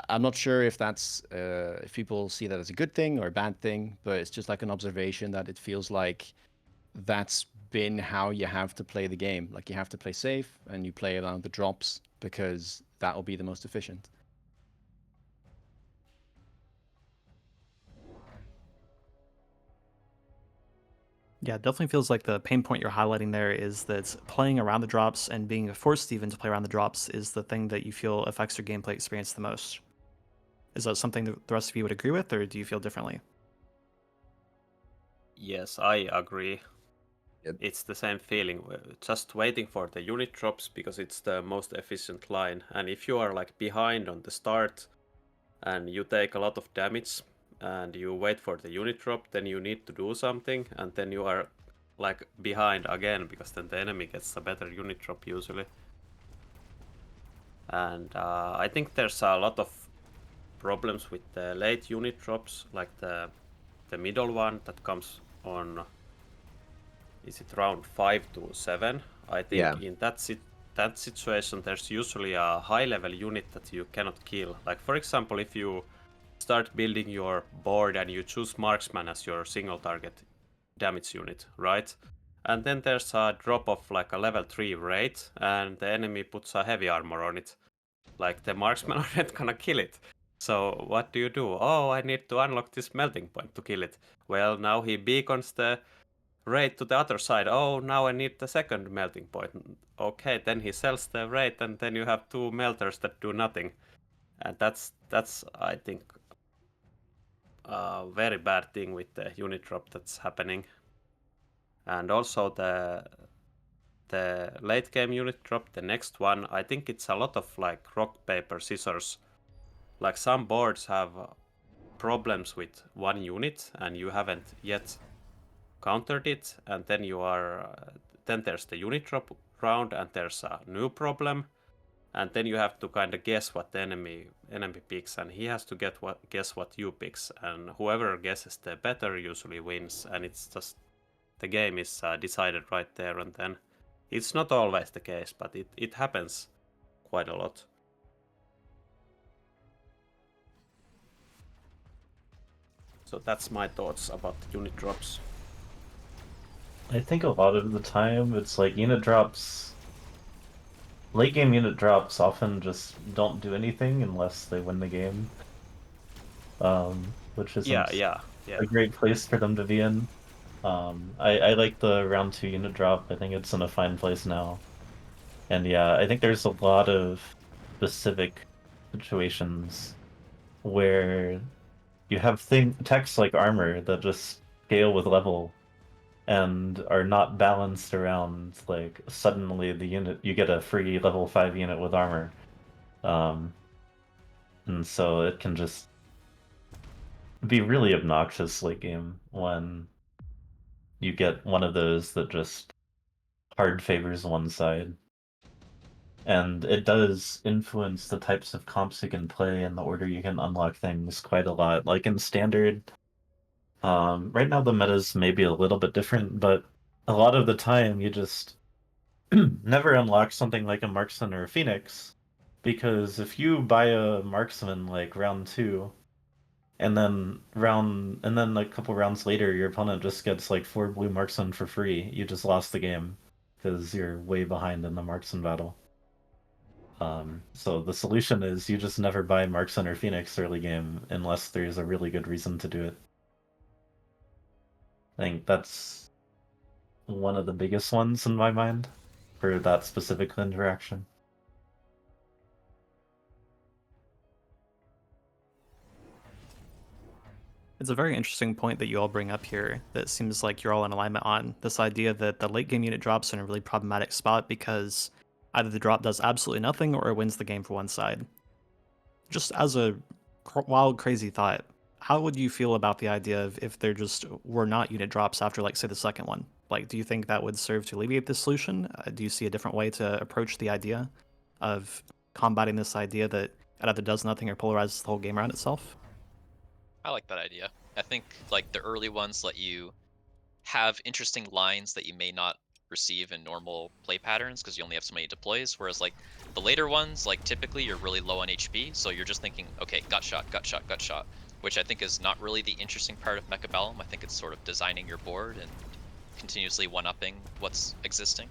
I'm not sure if that's if people see that as a good thing or a bad thing, but it's just like an observation that it feels like that's been how you have to play the game. Like you have to play safe and you play around the drops because that will be the most efficient.
Yeah, it definitely feels like the pain point you're highlighting there is that playing around the drops and being forced even to play around the drops is the thing that you feel affects your gameplay experience the most. Is that something that the rest of you would agree with, or do you feel differently?
Yes, I agree.
Yep.
It's the same feeling. Just waiting for the unit drops because it's the most efficient line. And if you are like behind on the start and you take a lot of damage and you wait for the unit drop, then you need to do something, and then you are like behind again because then the enemy gets a better unit drop usually. And I think there's a lot of problems with the late unit drops, like the middle one that comes on, is it round 5 to 7? I think
Yeah.
in that situation there's usually a high level unit that you cannot kill. Like for example, if you start building your board and you choose marksman as your single target damage unit, right? And then there's a drop of like a level 3 raid and the enemy puts a heavy armor on it. Like the marksman are not gonna kill it. So what do? Oh, I need to unlock this melting point to kill it. Well, now he beacons the raid to the other side. Oh, now I need the second melting point. Okay, then he sells the raid and then you have 2 melters that do nothing. And that's I think a very bad thing with the unit drop that's happening. And also the late game unit drop, the next one, I think it's a lot of like rock, paper, scissors. Like some boards have problems with one unit and you haven't yet countered it, and then you are then there's the unit drop round and there's a new problem, and then you have to kind of guess what the enemy picks, and he has to guess what you picks, and whoever guesses the better usually wins, and it's just the game is decided right there and then. It's not always the case, but it happens quite a lot. So that's my thoughts about the unit drops.
I think a lot of the time it's like unit drops. Late game unit drops often just don't do anything unless they win the game. Which isn't
Yeah.
a great place for them to be in. I like the round 2 unit drop. I think it's in a fine place now. And yeah, I think there's a lot of specific situations where you have techs like armor that just scale with level and are not balanced around like suddenly you get a free level 5 unit with armor. Um, and so it can just be really obnoxious late game when you get one of those that just hard favors one side. And it does influence the types of comps you can play and the order you can unlock things quite a lot. Like in standard, right now the meta's maybe a little bit different, but a lot of the time you just never unlock something like a marksman or a phoenix, because if you buy a marksman like round 2, and then a couple rounds later your opponent just gets like 4 blue marksmen for free, you just lost the game because you're way behind in the marksman battle. So the solution is you just never buy marksman or phoenix early game unless there's a really good reason to do it. I think that's one of the biggest ones in my mind for that specific interaction.
It's a very interesting point that you all bring up here that seems like you're all in alignment on. This idea that the late game unit drops in a really problematic spot because either the drop does absolutely nothing or it wins the game for one side. Just as a wild, crazy thought, how would you feel about the idea of if there just were not unit drops after, like, say, the second one? Like, do you think that would serve to alleviate this solution? Do you see a different way to approach the idea of combating this idea that it either does nothing or polarizes the whole game around itself?
I like that idea. I think like the early ones let you have interesting lines that you may not receive in normal play patterns because you only have so many deploys, whereas like the later ones, like typically you're really low on HP, so you're just thinking, okay, gut shot, gut shot, gut shot, which I think is not really the interesting part of Mechabellum. I think it's sort of designing your board and continuously one-upping what's existing.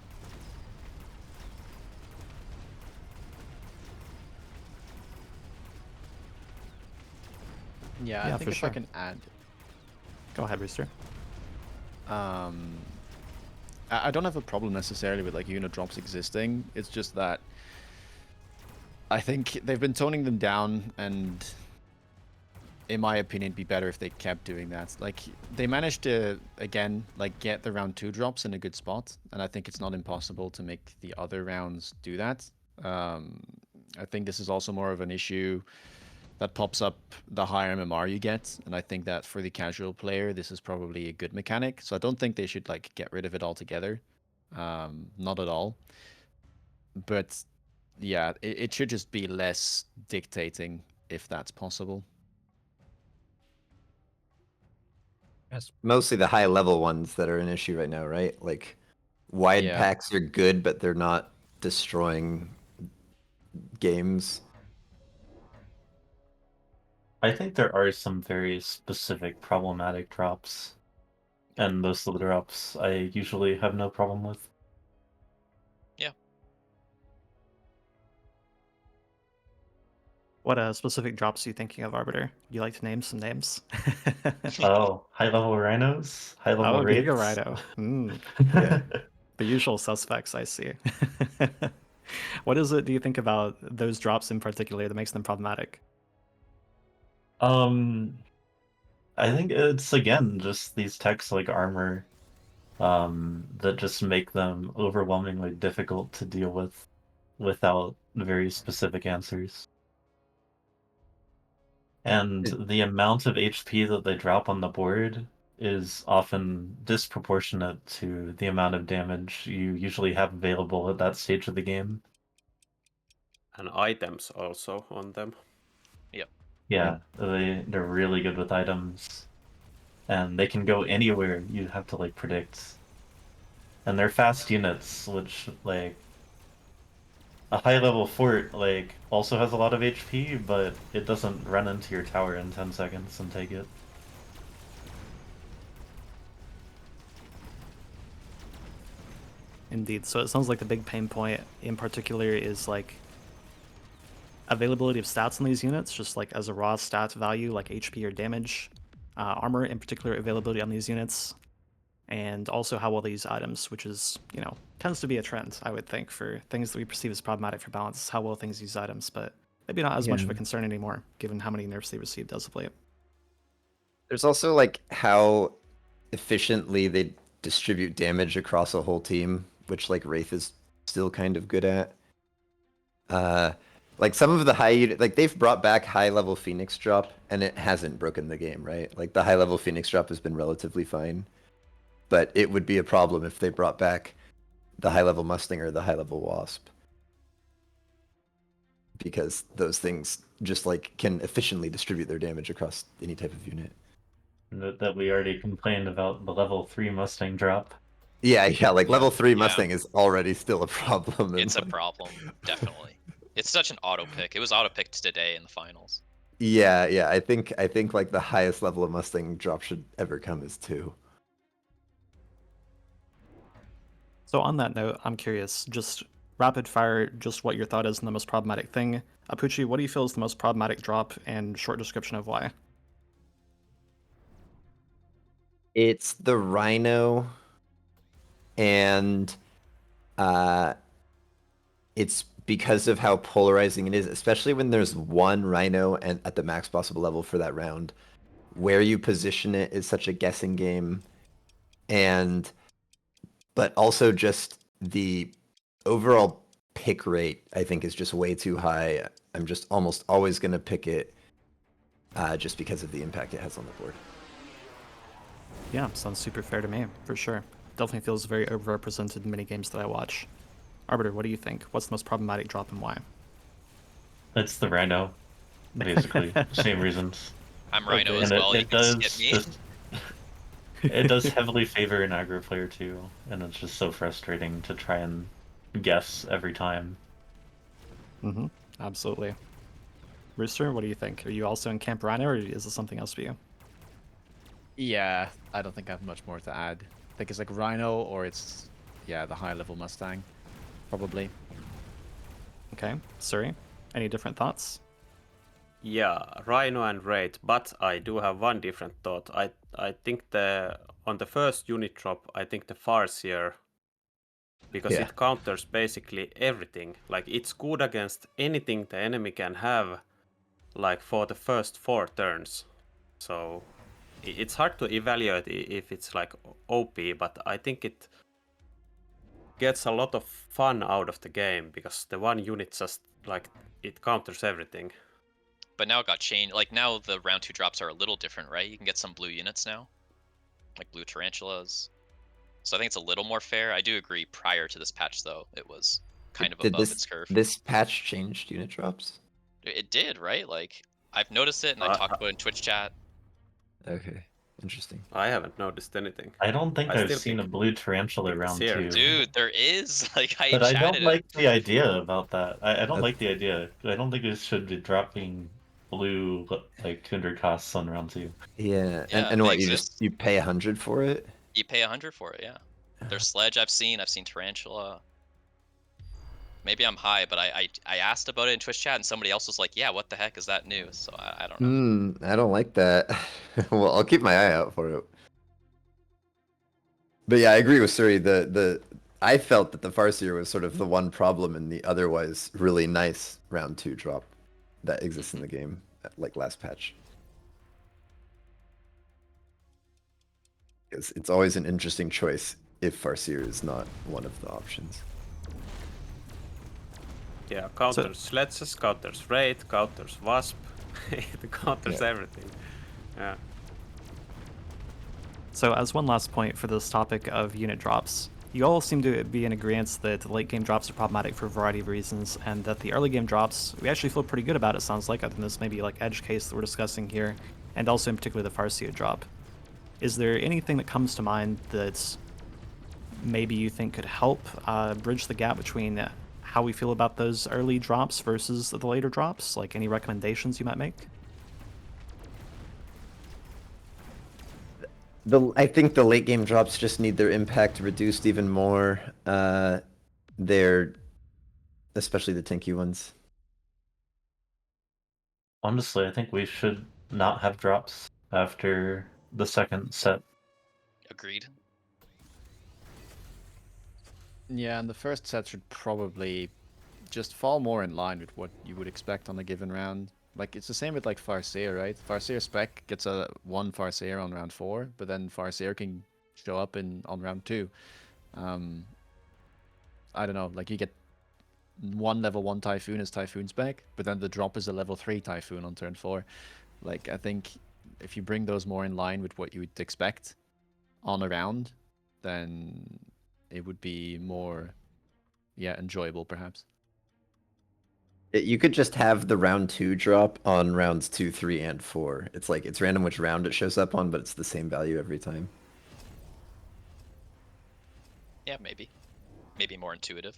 Yeah,
Yeah,
I think
for
if
sure.
I can add,
Go ahead, Rooster.
I don't have a problem necessarily with like unit drops existing. It's just that I think they've been toning them down, and in my opinion, it'd be better if they kept doing that. Like they managed to again like get the round 2 drops in a good spot, and I think it's not impossible to make the other rounds do that. I think this is also more of an issue that pops up the higher MMR you get, and I think that for the casual player, this is probably a good mechanic. So I don't think they should like get rid of it altogether, not at all. But yeah, it should just be less dictating if that's possible.
Mostly the high level ones that are an issue right now, right? Like wide
Yeah.
packs are good, but they're not destroying games.
I think there are some very specific problematic drops, and most of the drops I usually have no problem with.
Yeah.
What specific drops are you thinking of, Arbiter? Would you like to name some names?
Oh, high level rhinos, high level
Oh, Giga
wraiths.
Rhino. Yeah. The usual suspects, I see. What is it do you think about those drops in particular that makes them problematic?
I think it's again just these techs like armor, that just make them overwhelmingly difficult to deal with without very specific answers. And the amount of HP that they drop on the board is often disproportionate to the amount of damage you usually have available at that stage of the game.
And items also on them.
Yep.
Yeah, they're really good with items, and they can go anywhere you have to like predict. And they're fast units, which like a high level fort like also has a lot of HP, but it doesn't run into your tower in 10 seconds and take it.
Indeed. So it sounds like the big pain point in particular is like availability of stats on these units, just like as a raw stat value, like HP or damage, armor in particular, availability on these units. and also how well they use items, which is, tends to be a trend, I would think, for things that we perceive as problematic for balance, is how well things use items, but maybe not as much of a
Yeah.
concern anymore, given how many nerfs they received as of late.
There's also like how efficiently they distribute damage across a whole team, which like Wraith is still kind of good at. Like some of the like they've brought back high level Phoenix drop and it hasn't broken the game, right? Like the high level Phoenix drop has been relatively fine, but it would be a problem if they brought back the high level Mustang or the high level Wasp, because those things just like can efficiently distribute their damage across any type of unit.
That we already complained about the level 3 Mustang drop.
Yeah, like level 3
Yeah.
Mustang is already still a problem.
It's a
like,
problem, definitely. It's such an auto pick. It was auto picked today in the finals.
yeah. I think like the highest level of Mustang drop should ever come is 2.
So on that note, I'm curious, just rapid fire, just what your thought is on the most problematic thing. Apuchi, what do you feel is the most problematic drop, and short description of why?
It's the Rhino, and it's because of how polarizing it is, especially when there's one Rhino and at the max possible level for that round. Where you position it is such a guessing game, but also just the overall pick rate I think is just way too high. I'm just almost always gonna pick it just because of the impact it has on the board.
Yeah, sounds super fair to me, for sure. Definitely feels very overrepresented in many games that I watch. Arbiter, what do you think? What's the most problematic drop and why?
It's the Rhino, basically. Same reasons.
I'm Rhino
Okay.
as
And
well. You
it
can
does
skip me.
just it does heavily favor an aggro player too, and it's just so frustrating to try and guess every time.
Mm-hmm. Absolutely. Rooster, what do you think? Are you also in Camp Rhino, or is this something else for you?
Yeah, I don't think I have much more to add. I think it's like Rhino or it's, yeah, the high level Mustang, probably.
Okay, Suri, any different thoughts?
Yeah, Rhino and Wraith, but I do have one different thought. I think on the first unit drop, I think the Farseer, because
Yeah.
it counters basically everything. Like it's good against anything the enemy can have, like for the first 4 turns. So it's hard to evaluate if it's like OP, but I think it gets a lot of fun out of the game because the one unit just like it counters everything.
But now it got changed. Like now the round 2 drops are a little different, right? You can get some blue units now, like blue tarantulas. So I think it's a little more fair. I do agree. Prior to this patch, though, it was kind of
Did
above its curve.
this patch change unit drops?
It did, right? Like I've noticed it, and I talked about it in Twitch chat.
Okay, interesting.
I haven't noticed anything.
I don't think
I
I've
still
seen a
think
blue tarantula
it's
round
here.
2.
Dude, there is. Like I
But I don't
chatted it.
like the idea about that. I don't
Uh,
like the idea. I don't think it should be dropping blue like 200 costs on round 2.
Yeah,
Yeah,
and
they
what
exist.
you pay 100 for it?
You pay 100 for it. Yeah. There's sledge. I've seen tarantula. Maybe I'm high, but I asked about it in Twitch chat, and somebody else was like, "Yeah, what the heck is that new?" So I don't know.
I don't like that. Well, I'll keep my eye out for it. But yeah, I agree with Suri. I felt that the Farseer was sort of the one problem in the otherwise really nice round 2 drop that exists in the game, like last patch. It's always an interesting choice if Farseer is not one of the options.
Yeah, counters sledges, counters Wraith, counters Wasp. It counters everything. Yeah.
So as one last point for this topic of unit drops, you all seem to be in agreement that the late game drops are problematic for a variety of reasons, and that the early game drops, we actually feel pretty good about, it sounds like, other than this maybe like edge case that we're discussing here, and also in particular the Farseer drop. Is there anything that comes to mind that maybe you think could help bridge the gap between how we feel about those early drops versus the later drops? Like any recommendations you might make?
I think the late game drops just need their impact reduced even more. They're especially the tanky ones.
Honestly, I think we should not have drops after the second set.
Agreed.
Yeah, and the first set should probably just fall more in line with what you would expect on a given round. Like it's the same with like Farseer, right? Farseer spec gets a one Farseer on round 4, but then Farseer can show up on round 2. Um, I don't know, like you get one level 1 Typhoon as Typhoon spec, but then the drop is a level 3 Typhoon on turn 4. Like I think if you bring those more in line with what you would expect on a round, then it would be more, yeah, enjoyable perhaps.
You could just have the round 2 drop on rounds 2, 3, and 4. It's like it's random which round it shows up on, but it's the same value every time.
Yeah, maybe. Maybe more intuitive.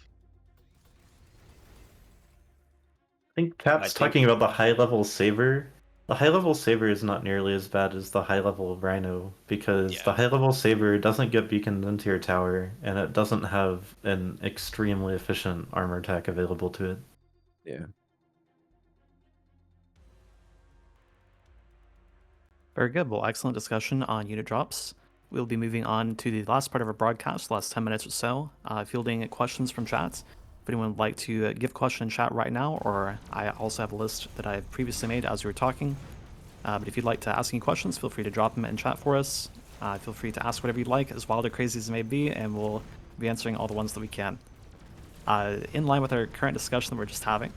I think Cap's talking about the high-level Saber. The high-level Saber is not nearly as bad as the high-level Rhino, because the
Yeah.
high-level Saber doesn't get beaconed into your tower, and it doesn't have an extremely efficient armor attack available to it.
Yeah.
Very good. Well, excellent discussion on unit drops. We'll be moving on to the last part of our broadcast, the last 10 minutes or so, fielding questions from chat. If anyone would like to give a question in chat right now, or I also have a list that I've previously made as we were talking. But if you'd like to ask any questions, feel free to drop them in chat for us. Feel free to ask whatever you'd like, as wild or crazy as it may be, and we'll be answering all the ones that we can. In line with our current discussion that we're just having,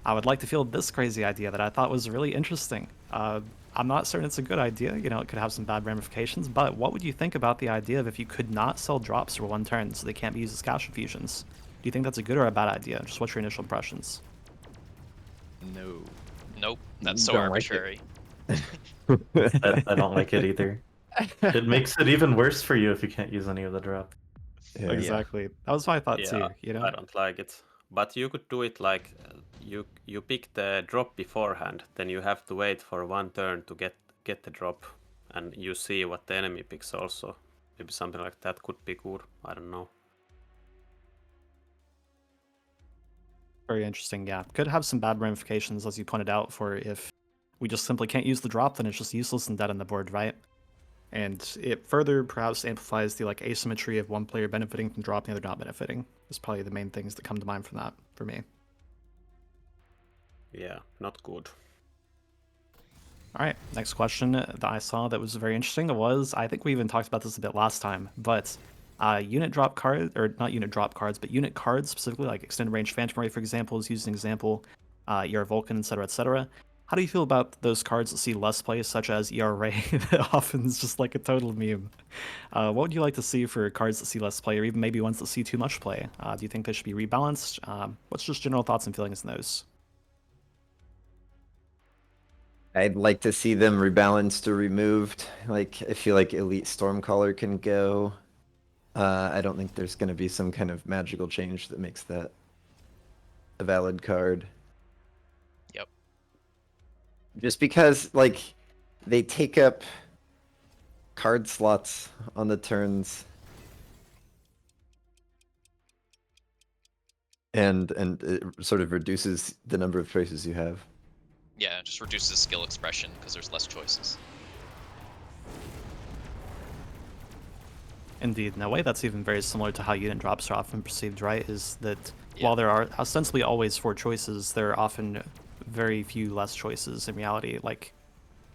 I would like to field this crazy idea that I thought was really interesting. I'm not certain it's a good idea. You know, it could have some bad ramifications, but what would you think about the idea of if you could not sell drops for one turn so they can't be used as cash infusions? Do you think that's a good or a bad idea? Just what's your initial impressions?
No.
Nope. That's so
Don't like it.
arbitrary.
I don't like it either. It makes it even worse for you if you can't use any of the drop.
Yeah.
Exactly. That was my thought
Yeah,
too, you know?
I don't like it. But you could do it like you pick the drop beforehand, then you have to wait for one turn to get the drop, and you see what the enemy picks also. Maybe something like that could be good. I don't know.
Very interesting, yeah. Could have some bad ramifications, as you pointed out, for if we just simply can't use the drop, then it's just useless and dead on the board, right? And it further perhaps amplifies the like asymmetry of one player benefiting from drop and the other not benefiting. Is probably the main things that come to mind from that for me.
Yeah, not good.
All right, next question that I saw that was very interesting was, I think we even talked about this a bit last time, but unit drop card, or not unit drop cards, but unit cards specifically, like extended range Phantom Ray, for example, is used as an example, ER Vulcan, etc., etc. How do you feel about those cards that see less play, such as ER Ray, that often is just like a total meme? What would you like to see for cards that see less play, or even maybe ones that see too much play? Do you think they should be rebalanced? What's just general thoughts and feelings on those?
I'd like to see them rebalanced or removed. Like, I feel like Elite Stormcaller can go. I don't think there's going to be some kind of magical change that makes that a valid card.
Yep.
Just because, like, they take up card slots on the turns. And it sort of reduces the number of choices you have.
Yeah, it just reduces skill expression because there's less choices.
Indeed. In a way, that's even very similar to how unit drops are often perceived, right? Is that
Yeah.
while there are ostensibly always 4 choices, there are often very few less choices in reality. Like,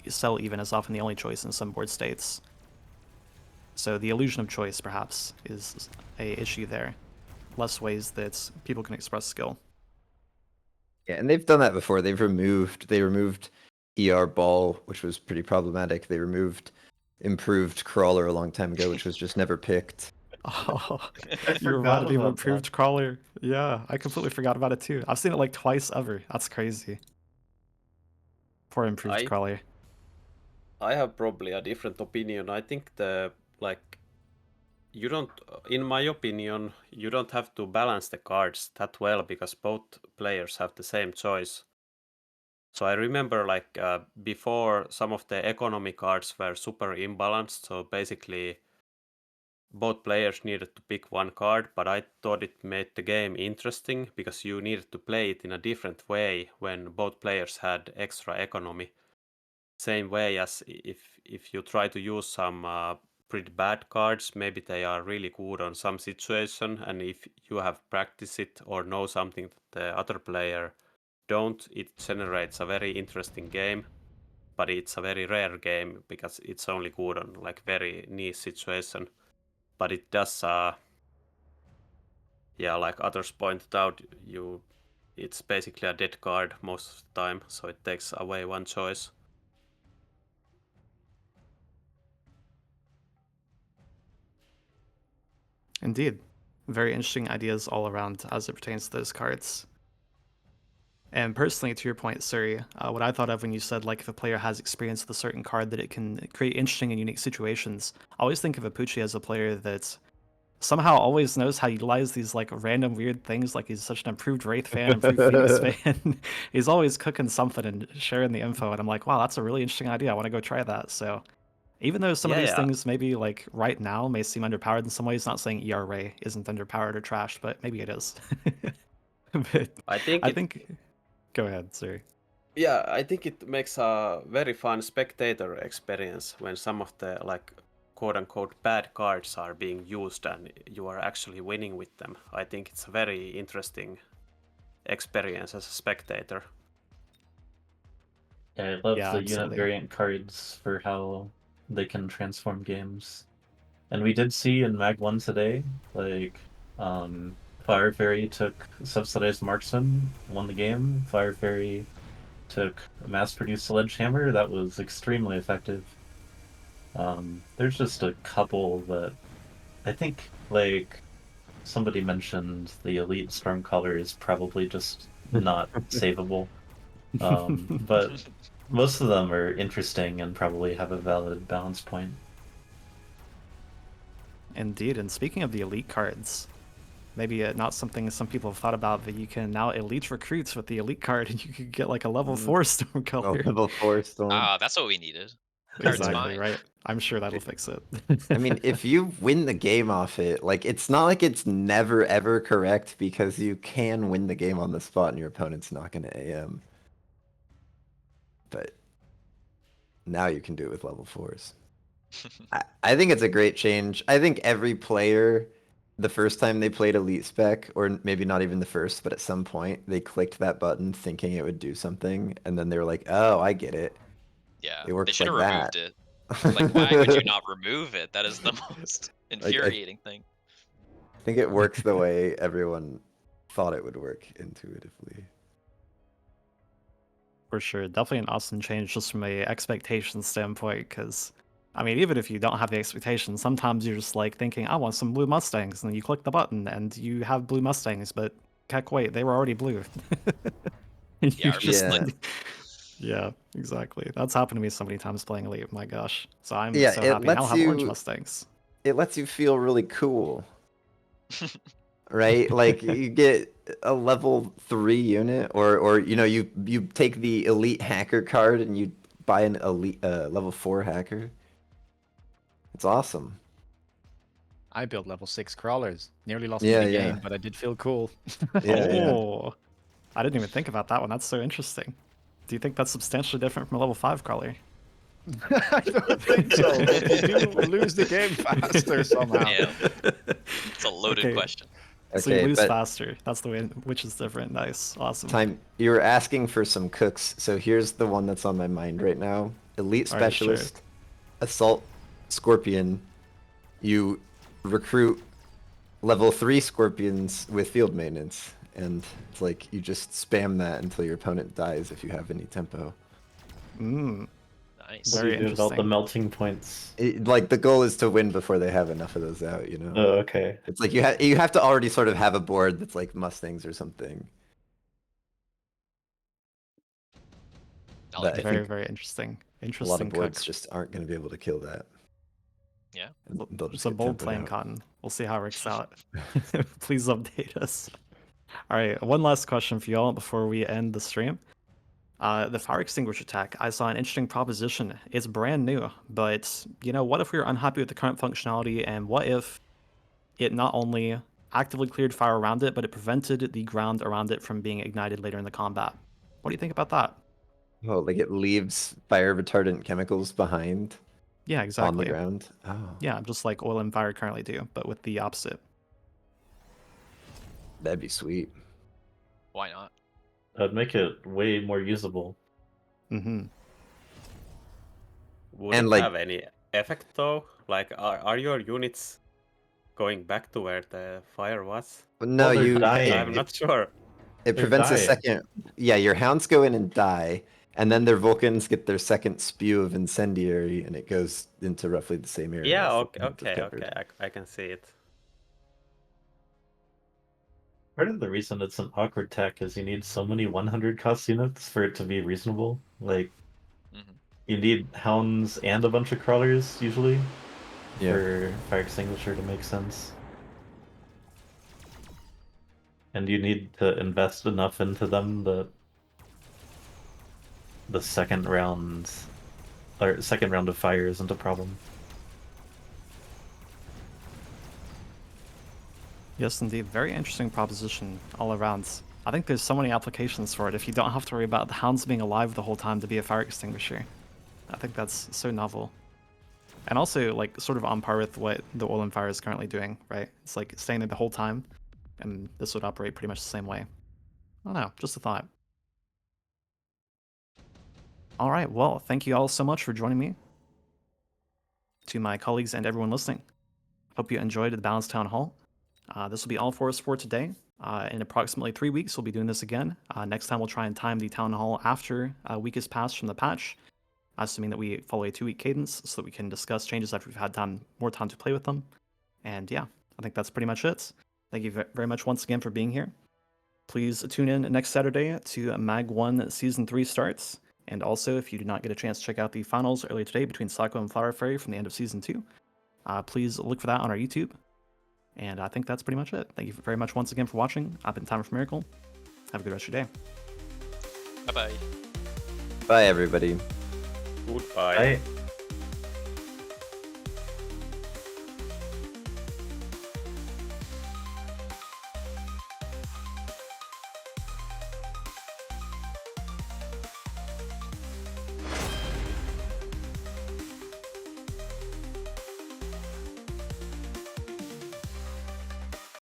sell even is often the only choice in some board states. So the illusion of choice, perhaps, is a issue there. Less ways that people can express skill.
Yeah, and they've done that before. They removed ER Ball, which was pretty problematic. They removed Improved Crawler a long time ago, which was just never picked.
Oh,
I
you
forgot
reminded me of
about
Improved
that.
Crawler. Yeah, I completely forgot about it too. I've seen it like twice ever. That's crazy. For Improved Crawler.
I have probably a different opinion. I think you don't, in my opinion, you don't have to balance the cards that well because both players have the same choice. So I remember before some of the economy cards were super imbalanced. So basically both players needed to pick one card, but I thought it made the game interesting because you needed to play it in a different way when both players had extra economy. Same way as if you try to use some pretty bad cards. Maybe they are really good on some situation, and if you have practiced it or know something that the other player don't, it generates a very interesting game. But it's a very rare game because it's only good on like very niche situation. But it does, yeah, like others pointed out, it's basically a dead card most of the time, so it takes away one choice.
Indeed. Very interesting ideas all around as it pertains to those cards. And personally, to your point, Suri, what I thought of when you said, like, if a player has experience with a certain card, that it can create interesting and unique situations. I always think of Apucci as a player that somehow always knows how to utilize these, like, random weird things. Like, he's such an improved Wraith fan, improved Phoenix fan. He's always cooking something and sharing the info. And I'm like, wow, that's a really interesting idea. I want to go try that. So even though some of these things maybe, like, right now may seem underpowered in some ways, not saying ERA isn't underpowered or trash, but maybe it is. But
I think
Go ahead, sorry.
Yeah, I think it makes a very fun spectator experience when some of the like quote-unquote bad cards are being used and you are actually winning with them. I think it's a very interesting experience as a spectator.
Yeah, I love
Yeah,
the unit
absolutely.
variant cards for how they can transform games. And we did see in MAG1 today, like, Fire Fairy took Subsidized Marksman, won the game. Fire Fairy took a mass-produced Sledgehammer, that was extremely effective. There's just a couple that I think, like, somebody mentioned the Elite Stormcaller is probably just not savable. But most of them are interesting and probably have a valid balance point.
Indeed, and speaking of the elite cards, maybe not something some people have thought about, but you can now elite recruits with the elite card, and you could get like a level 4 Stormcaller.
Level 4 Storm.
That's what we needed. Card's
Exactly,
fine.
right? I'm sure that'll fix it.
I mean, if you win the game off it, like, it's not like it's never ever correct because you can win the game on the spot and your opponent's not going to AM. But now you can do it with level 4s. I think it's a great change. I think every player, the first time they played Elite Spec, or maybe not even the first, but at some point, they clicked that button thinking it would do something, and then they were like, oh, I get it.
Yeah,
It works
they should have
like
removed
that.
it. Like, why would you not remove it? That is the most
Like,
infuriating thing.
I think it works the way everyone thought it would work intuitively.
For sure, definitely an awesome change just from a expectation standpoint, because I mean, even if you don't have the expectation, sometimes you're just like thinking, I want some blue Mustangs, and then you click the button and you have blue Mustangs, but heck wait, they were already blue. And
Yeah,
you
or
just
Yeah.
like yeah, exactly. That's happened to me so many times playing Elite, my gosh. So I'm
Yeah,
so
it
happy. Now I'll
lets
have orange
you
Mustangs.
it lets you feel really cool, right? Like, you get a level 3 unit, or you know, you take the elite hacker card and you buy an elite level 4 hacker. It's awesome.
I built level 6 crawlers. Nearly lost
Yeah,
me the
yeah.
game, but I did feel cool.
Yeah, yeah.
Oh, I didn't even think about that one. That's so interesting. Do you think that's substantially different from a level 5 crawler?
I don't think so, but you do lose the game faster somehow.
Yeah. It's a loaded
Okay.
question.
So you
Okay,
lose
but
faster. That's the way, which is different. Nice, awesome.
time, you were asking for some cooks, so here's the one that's on my mind right now. Elite
All right, sure.
Specialist, Assault Scorpion. You recruit level 3 Scorpions with field maintenance, and it's like you just spam that until your opponent dies if you have any tempo.
Mm,
Nice.
What do
Very
you do about the
interesting.
melting points?
Like, the goal is to win before they have enough of those out, you know?
Oh, okay.
It's like you have to already sort of have a board that's like Mustangs or something.
I
But
like
I
it.
very,
think
very interesting.
a lot
Interesting
of boards
cook.
just aren't going to be able to kill that.
Yeah.
They'll just
It's a
get
bold
tempoed
plan,
out.
Cotton. We'll see how it works out. Please update us. All right, one last question for y'all before we end the stream. The fire extinguisher attack, I saw an interesting proposition. It's brand new, but you know, what if we were unhappy with the current functionality, and what if it not only actively cleared fire around it, but it prevented the ground around it from being ignited later in the combat? What do you think about that?
Oh, like, it leaves fire retardant chemicals behind.
Yeah,
on the
exactly.
ground. Oh,
Yeah, just like Oil and Fire currently do, but with the opposite.
that'd be sweet.
Why not?
That'd make it way more usable.
Mm-hmm.
Would
And,
it
like-
have any effect though? Like, are your units going back to where the fire was?
No,
they're
you.
dying.
I'm not sure.
It
They're
prevents a
dying.
second. Yeah, your hounds go in and die, and then their Vulcans get their second spew of incendiary, and it goes into roughly the same area.
Yeah,
as the
okay,
Hounds have
okay,
covered.
okay. I can see it.
Part of the reason it's an awkward tech is you need so many 100 cost units for it to be reasonable. Like,
Hmm.
you need hounds and a bunch of crawlers usually
Yeah.
for fire extinguisher to make sense. And you need to invest enough into them that the second round of fire isn't a problem.
Yes, indeed. Very interesting proposition all around. I think there's so many applications for it if you don't have to worry about the hounds being alive the whole time to be a fire extinguisher. I think that's so novel. And also, like, sort of on par with what the Oil and Fire is currently doing, right? It's like staying there the whole time, and this would operate pretty much the same way. I don't know, just a thought. All right, well, thank you all so much for joining me. To my colleagues and everyone listening, hope you enjoyed the Balanced Town Hall. This will be all for us for today. In approximately 3 weeks, we'll be doing this again. Next time, we'll try and time the Town Hall after a week has passed from the patch, assuming that we follow a 2-week cadence so that we can discuss changes after we've had more time to play with them. And yeah, I think that's pretty much it. Thank you very much once again for being here. Please tune in next Saturday to MAG1 Season 3 starts. And also, if you did not get a chance to check out the finals earlier today between Sako and Flower Fairy from the end of Season 2, please look for that on our YouTube. And I think that's pretty much it. Thank you very much once again for watching. I've been Timer for Miracle. Have a good rest of your day.
Bye bye.
Bye, everybody.
Goodbye.
Bye.